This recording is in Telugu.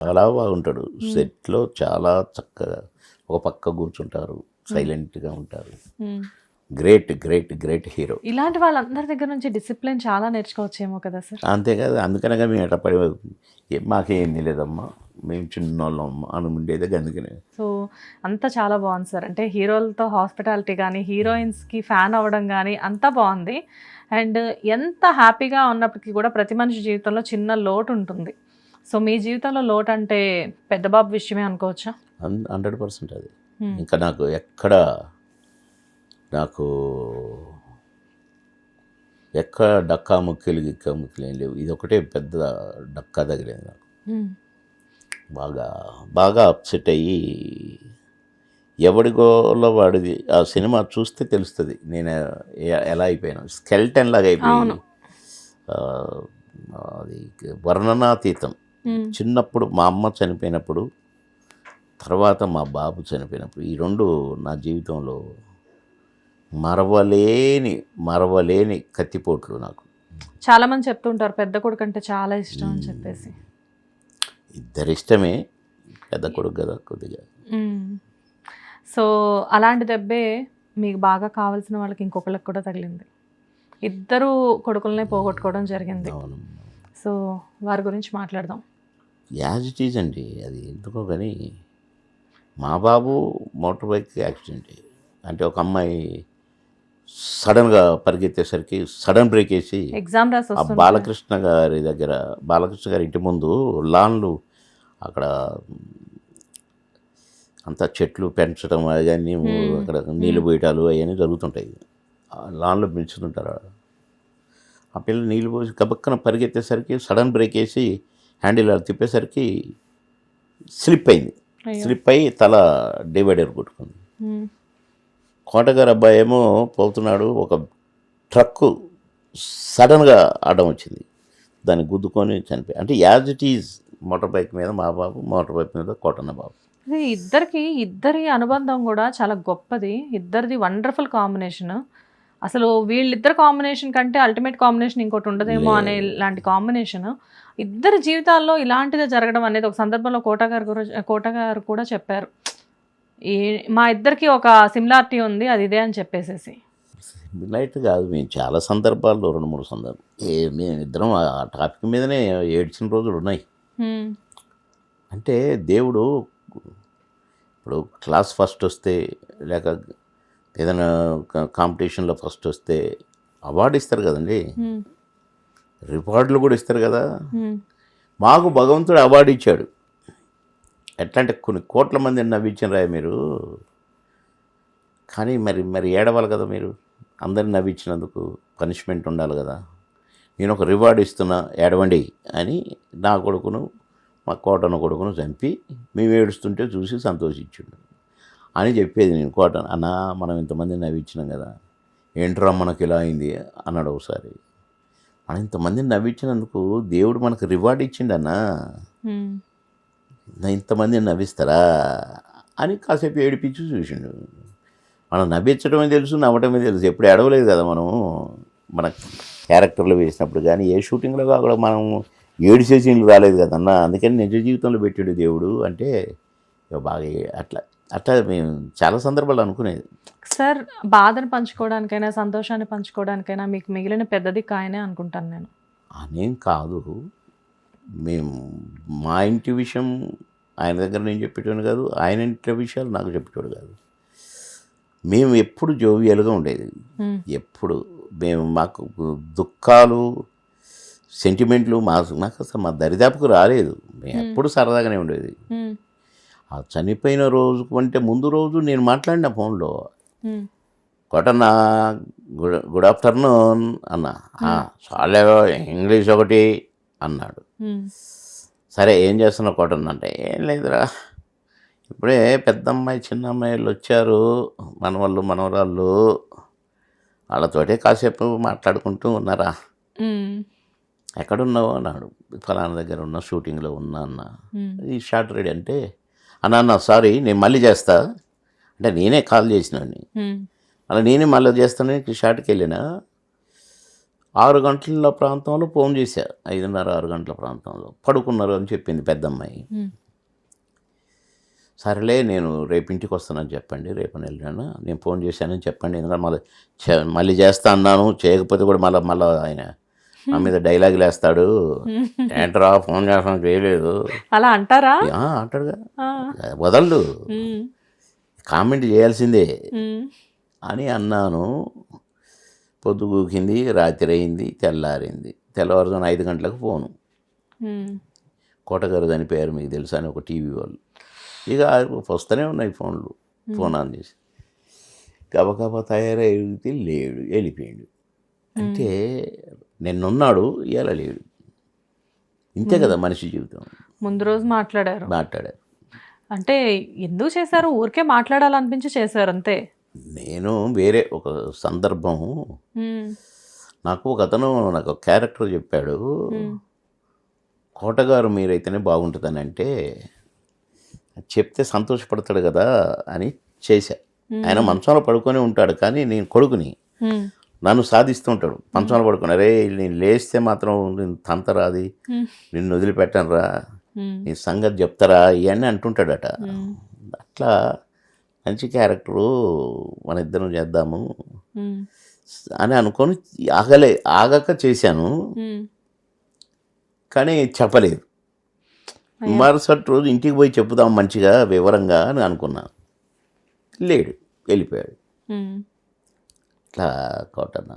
చాలా బాగుంటాడు సెట్లో, చాలా చక్కగా ఒక పక్క కూర్చుంటారు, సైలెంట్గా ఉంటారు. Great great great hero. ఇలాంటి వాళ్ళందరి దగ్గర నుంచి డిసిప్లిన్ చాలా నేర్చుకోవచ్చేమో కదా సార్. అంతేకాదు, అందుకనగా మేము ఎట్లా పడి మాకేం లేదమ్మా, మేము చిన్నోళ్ళమ్మ అని ఉండేది అందుకనే. సో అంతా చాలా బాగుంది సార్. అంటే హీరోలతో హాస్పిటాలిటీ కానీ, హీరోయిన్స్కి ఫ్యాన్ అవ్వడం కానీ అంతా బాగుంది. అండ్ ఎంత హ్యాపీగా ఉన్నప్పటికీ కూడా ప్రతి మనిషి జీవితంలో చిన్న లోటు ఉంటుంది. సో మీ జీవితంలో లోటు అంటే పెద్ద బాబు విషయమే అనుకోవచ్చా? 100% అది. ఇంకా నాకు ఎక్కడ డక్కా ముక్కలు గిక్కా ముక్కలు ఏం లేవు. ఇది ఒకటే పెద్ద డక్కా తగిలేదు నాకు. బాగా బాగా అప్సెట్ అయ్యి ఎవడిగోలో వాడిది. ఆ సినిమా చూస్తే తెలుస్తుంది నేను ఎలా అయిపోయాను. స్కెల్టన్ లాగా అయిపోయింది. అది వర్ణనాతీతం. చిన్నప్పుడు మా అమ్మ చనిపోయినప్పుడు, తర్వాత మా బాబు చనిపోయినప్పుడు, ఈ రెండు నా జీవితంలో మరవలేని కత్తిపోట్లు నాకు. చాలామంది చెప్తుంటారు పెద్ద కొడుకు అంటే చాలా ఇష్టం అని చెప్పేసి. ఇద్దరు ఇష్టమే, పెద్ద కొడుకు కదా కొద్దిగా. సో అలాంటి దెబ్బే మీకు బాగా కావాల్సిన వాళ్ళకి ఇంకొకళ్ళకి కూడా తగిలింది. ఇద్దరు కొడుకులనే పోగొట్టుకోవడం జరిగింది. సో వారి గురించి మాట్లాడదాం. యాజ్ ఇట్ ఈజ్ అండి, అది ఎందుకో కానీ మా బాబు మోటార్ బైక్ యాక్సిడెంట్. అంటే ఒక అమ్మాయి సడన్గా పరిగెత్తేసరికి సడన్ బ్రేక్ వేసి ఎగ్జామ్ రాసి ఆ బాలకృష్ణ గారి ఇంటి ముందు లాన్లు, అక్కడ అంతా చెట్లు పెంచడం అవన్నీ, అక్కడ నీళ్ళు పోయటాలు అవన్నీ జరుగుతుంటాయి. లాన్లో పెంచుతుంటారు. ఆ పిల్లలు నీళ్ళు పోసి గబక్కన పరిగెత్తేసరికి సడన్ బ్రేక్ వేసి హ్యాండిల్ అలా తిప్పేసరికి స్లిప్ అయింది. స్లిప్ అయ్యి తల డివైడర్ కొట్టుకుంది. కోటగారు అబ్బాయి ఏమో పోతున్నాడు, ఒక ట్రక్కు సడన్గా అడ్డం వచ్చింది, దాన్ని గుద్దుకొని చనిపోయి. అంటే as it is motor bike మీద మా బాబు, మోటార్ బైక్ మీద కోటన్న బాబు. ఇద్దరి అనుబంధం కూడా చాలా గొప్పది. ఇద్దరిది వండర్ఫుల్ కాంబినేషన్. అసలు వీళ్ళిద్దరు కాంబినేషన్ కంటే అల్టిమేట్ కాంబినేషన్ ఇంకోటి ఉండదేమో అనే ఇలాంటి కాంబినేషన్. ఇద్దరి జీవితాల్లో ఇలాంటిదే జరగడం అనేది ఒక సందర్భంలో కోట గారు కూడా చెప్పారు, మా ఇద్దరికి ఒక సిమిలారిటీ ఉంది, అది ఇదే అని చెప్పేసేసి. సిమిలారిటీ కాదు, మేము చాలా సందర్భాల్లో 2-3 సందర్భాలు మేము ఇద్దరం ఆ టాపిక్ మీదనే ఏడ్చిన రోజులు ఉన్నాయి. అంటే దేవుడు ఇప్పుడు క్లాస్ ఫస్ట్ వస్తే, లేక ఏదైనా కాంపిటీషన్లో ఫస్ట్ వస్తే అవార్డు ఇస్తారు కదండి, రివార్డులు కూడా ఇస్తారు కదా. మాకు భగవంతుడు అవార్డు ఇచ్చాడు. ఎట్లా అంటే కొన్ని కోట్ల మందిని నవ్వించిన రాయ మీరు, కానీ మరి ఏడవాలి కదా మీరు. అందరిని నవ్వించినందుకు పనిష్మెంట్ ఉండాలి కదా. నేను ఒక రివార్డు ఇస్తున్నా, ఏడవండి అని నా కొడుకును, మా కోటన్న కొడుకును చంపి మేము ఏడుస్తుంటే చూసి సంతోషించుండు అని చెప్పేది నేను. కోటన అన్న, మనం ఇంతమందిని నవ్వించినాం కదా, ఏంట్రా మనకు ఇలా అయింది అన్నాడు ఒకసారి. మనం ఇంతమందిని నవ్వించినందుకు దేవుడు మనకు రివార్డు ఇచ్చిండన్నా, ఇంతమందిని నవ్విస్తారా అని కాసేపు ఏడిపించి చూసిండు. మనం నవ్వించడమే తెలుసు, నవ్వటమే తెలుసు. ఎప్పుడు ఏడవలేదు కదా మనం మన క్యారెక్టర్లు వేసినప్పుడు. కానీ ఏ షూటింగ్లో కాకుండా మనం ఏడిసే సీన్లు రాలేదు కదన్నా. అందుకని నిజ జీవితంలో పెట్టాడు దేవుడు అంటే బాగా అట్లా మేము చాలా సందర్భాలు అనుకునేది. సార్, బాధను పంచుకోవడానికైనా సంతోషాన్ని పంచుకోవడానికైనా మీకు మిగిలిన పెద్దది కాయనే అనుకుంటాను నేను. అనేం కాదు, మేము మా ఇంటి విషయం ఆయన దగ్గర నేను చెప్పేటోడు కాదు, ఆయన ఇంటి విషయాలు నాకు చెప్పేటోడు కాదు. మేము ఎప్పుడు జోవియల్గా ఉండేది. ఎప్పుడు మాకు దుఃఖాలు, సెంటిమెంట్లు మాకు అసలు మా దరిదాపుకు రాలేదు. మేము ఎప్పుడు సరదాగానే ఉండేది. ఆ చనిపోయిన రోజు కంటే ముందు రోజు నేను మాట్లాడిన ఫోన్లో, కొట్టన్న గుడ్ ఆఫ్టర్నూన్ అన్నా, చాలా ఇంగ్లీష్ ఒకటి అన్నాడు. సరే ఏం చేస్తున్నావు కొట్టన్న అంటే, ఏం లేదురా, ఇప్పుడే పెద్ద అమ్మాయి చిన్న అమ్మాయిలు వచ్చారు, మనవాళ్ళు మనవరాళ్ళు, వాళ్ళతోటే కాసేపు మాట్లాడుకుంటూ ఉన్నారా. ఎక్కడున్నావు అన్నాడు. ఫలానా దగ్గర ఉన్న షూటింగ్లో ఉన్నా అన్న. ఈ షార్ట్ రెడీ అంటే, అన్న సారీ నేను మళ్ళీ చేస్తా అంటే, నేనే కాల్ చేసినాడిని. అలా నేనే మళ్ళీ చేస్తాను షార్ట్కి వెళ్ళినా. 6 గంటల ప్రాంతంలో ఫోన్ చేశా, 5:30 6 గంటల ప్రాంతంలో పడుకున్నారు అని చెప్పింది పెద్దమ్మాయి. సరేలే నేను రేపు ఇంటికి వస్తానని చెప్పండి, రేపు వెళ్ళాను, నేను ఫోన్ చేశానని చెప్పండి, ఎందుకంటే మళ్ళీ చేస్తా అన్నాను, చేయకపోతే కూడా మళ్ళీ ఆయన నా మీద డైలాగులు వేస్తాడు, ఏంట్రా ఫోన్ చేస్తాను చేయలేదు అలా అంటారా? అంటాడుగా, వదలడు, కామెంట్ చేయాల్సిందే అని అన్నాను. పొద్దు గూకింది, రాత్రి అయింది, తెల్లారింది. తెల్లవారుజామున 5 గంటలకు ఫోను. కోటగారు దాని పేరు మీకు తెలుసా అని ఒక టీవీ వాళ్ళు. ఇక వస్తూనే ఉన్నాయి ఫోన్లు. ఫోన్ ఆన్ చేసి గబగబా తయారైతే లేడు, వెళ్ళిపోయాడు. అంటే నిన్నున్నాడు, ఇలా లేడు. ఇంతే కదా మనిషి జీవితం. ముందు రోజు మాట్లాడారు. అంటే ఎందుకు చేశారు? ఊరికే మాట్లాడాలనిపించి చేశారు అంతే. నేను వేరే ఒక సందర్భం, నాకు ఒక అతను నాకు క్యారెక్టర్ చెప్పాడు, కోటగారు మీరైతేనే బాగుంటుందని. అంటే చెప్తే సంతోషపడతాడు కదా అని చేశా. ఆయన మంచంలో పడుకొని ఉంటాడు, కానీ నేను కొడుకుని, నన్ను సాధిస్తూ ఉంటాడు. మంచంలో పడుకుని, అరే నేను లేస్తే మాత్రం నేను తంతరాది, నిన్ను వదిలిపెట్టను రా, నీ సంగతి చెప్తారా, ఇవన్నీ అంటుంటాడట. అట్లా మంచి క్యారెక్టరు, మన ఇద్దరం చేద్దాము అని అనుకొని ఆగక చేశాను, కానీ చెప్పలేదు. మరుసటి రోజు ఇంటికి పోయి చెప్పుదాం మంచిగా వివరంగా అని అనుకున్నా. లేడు, వెళ్ళిపోయాడు. ఇట్లా కోటన్న